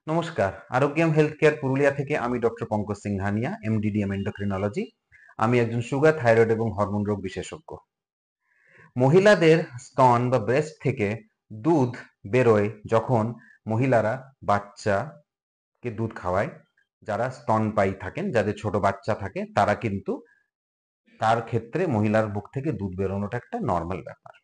নমস্কার, Arogyam health care Purulia থেকে আমি doctor Pankaj Singhania, MDDM endocrinology. আমি একজন সুগার, থাইরয়েড এবং হরমোন রোগ বিশেষজ্ঞ। মহিলাদের স্তন বা ব্রেস্ট থেকে দুধ বেরোয় যখন মহিলারা বাচ্চাকে দুধ খাওয়ায়। যারা স্তনপায়ী থাকেন, যাদের ছোট বাচ্চা থাকে, তারা কিন্তু তার ক্ষেত্রে মহিলার বুক থেকে দুধ বেরোনোটা একটা নর্মাল ব্যাপার।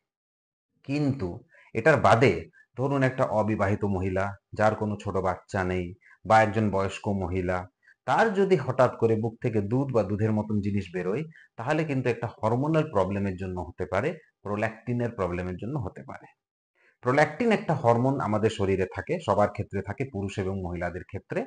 কিন্তু এটার বাদে ধরুন একটা অবিবাহিত মহিলা, যার কোনো ছোট বাচ্চা নেই, বা একজন বয়স্ক মহিলা, তার যদি হঠাৎ করে বুক থেকে দুধ বা দুধের মতন জিনিস বেরোয়, তাহলে কিন্তু একটা হরমোনাল প্রবলেমের জন্য হতে পারে, প্রোল্যাকটিনের প্রবলেমের জন্য হতে পারে। প্রোল্যাকটিন একটা হরমোন আমাদের শরীরে থাকে, সবার ক্ষেত্রে থাকে, পুরুষ এবং মহিলাদের ক্ষেত্রে।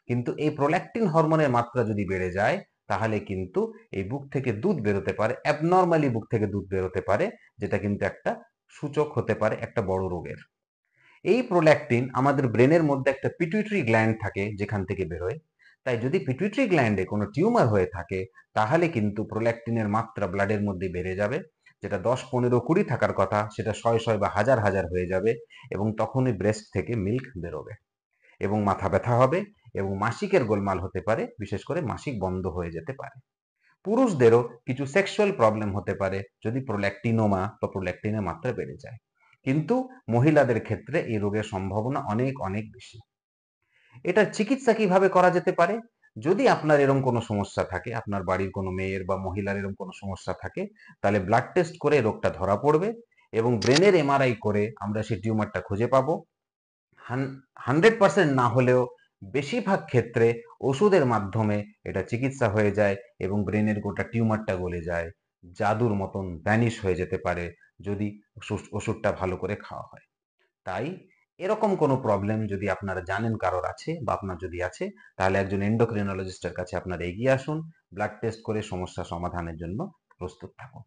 কিন্তু এই প্রোল্যাকটিন হরমোনের মাত্রা যদি বেড়ে যায়, তাহলে কিন্তু এই বুক থেকে দুধ বেরোতে পারে, অ্যাবনর্মালি বুক থেকে দুধ বেরোতে পারে, যেটা কিন্তু একটা সূচক হতে পারে একটা বড় রোগের। এই প্রোল্যাকটিন আমাদের ব্রেনের মধ্যে একটা পিটুইটারি গ্ল্যান্ড থাকে, যেখান থেকে বেরোয়। তাই যদি পিটুইটারি গ্ল্যান্ডে কোনো টিউমার হয়ে থাকে, তাহলে কিন্তু প্রোল্যাকটিনের মাত্রা ব্লাডের মধ্যে বেড়ে যাবে। যেটা 10, 15, 20 থাকার কথা, সেটা শয়ে শয়ে বা হাজার হাজার হয়ে যাবে, এবং তখনই ব্রেস্ট থেকে মিল্ক বেরোবে, এবং মাথা ব্যথা হবে, এবং মাসিকের গোলমাল হতে পারে, বিশেষ করে মাসিক বন্ধ হয়ে যেতে পারে। পুরুষদেরও কিছু সেক্সুয়াল প্রবলেম হতে পারে যদি প্রোল্যাকটিনোমা বা প্রোল্যাকটিনের মাত্রা বেড়ে যায়। কিন্তু মহিলাদের ক্ষেত্রে এই রোগের সম্ভাবনা অনেক অনেক বেশি। এটার চিকিৎসা কিভাবে করা যেতে পারে? যদি আপনার এরকম কোনো সমস্যা থাকে, আপনার বাড়ির কোনো মেয়ের বা মহিলার এরকম কোনো সমস্যা থাকে, তাহলে ব্লাড টেস্ট করে রোগটা ধরা পড়বে, এবং ব্রেনের এমআরআই করে আমরা সেই টিউমারটা খুঁজে পাবো। 100% না হলেও বেশিরভাগ ক্ষেত্রে ওষুধের মাধ্যমে এটা চিকিৎসা হয়ে যায়, এবং ব্রেনের গোটা টিউমারটা গলে যায়, জাদুর মতন ভ্যানিশ হয়ে যেতে পারে যদি ওষুধটা ভালো করে খাওয়া হয়। তাই এরকম কোনো প্রবলেম যদি আপনারা জানেন কারোর আছে, বা আপনার যদি আছে, তাহলে একজন এন্ডোক্রিনোলজিস্টের কাছে আপনারা এগিয়ে আসুন। ব্লাড টেস্ট করে সমস্যা সমাধানের জন্য প্রস্তুত থাকুন।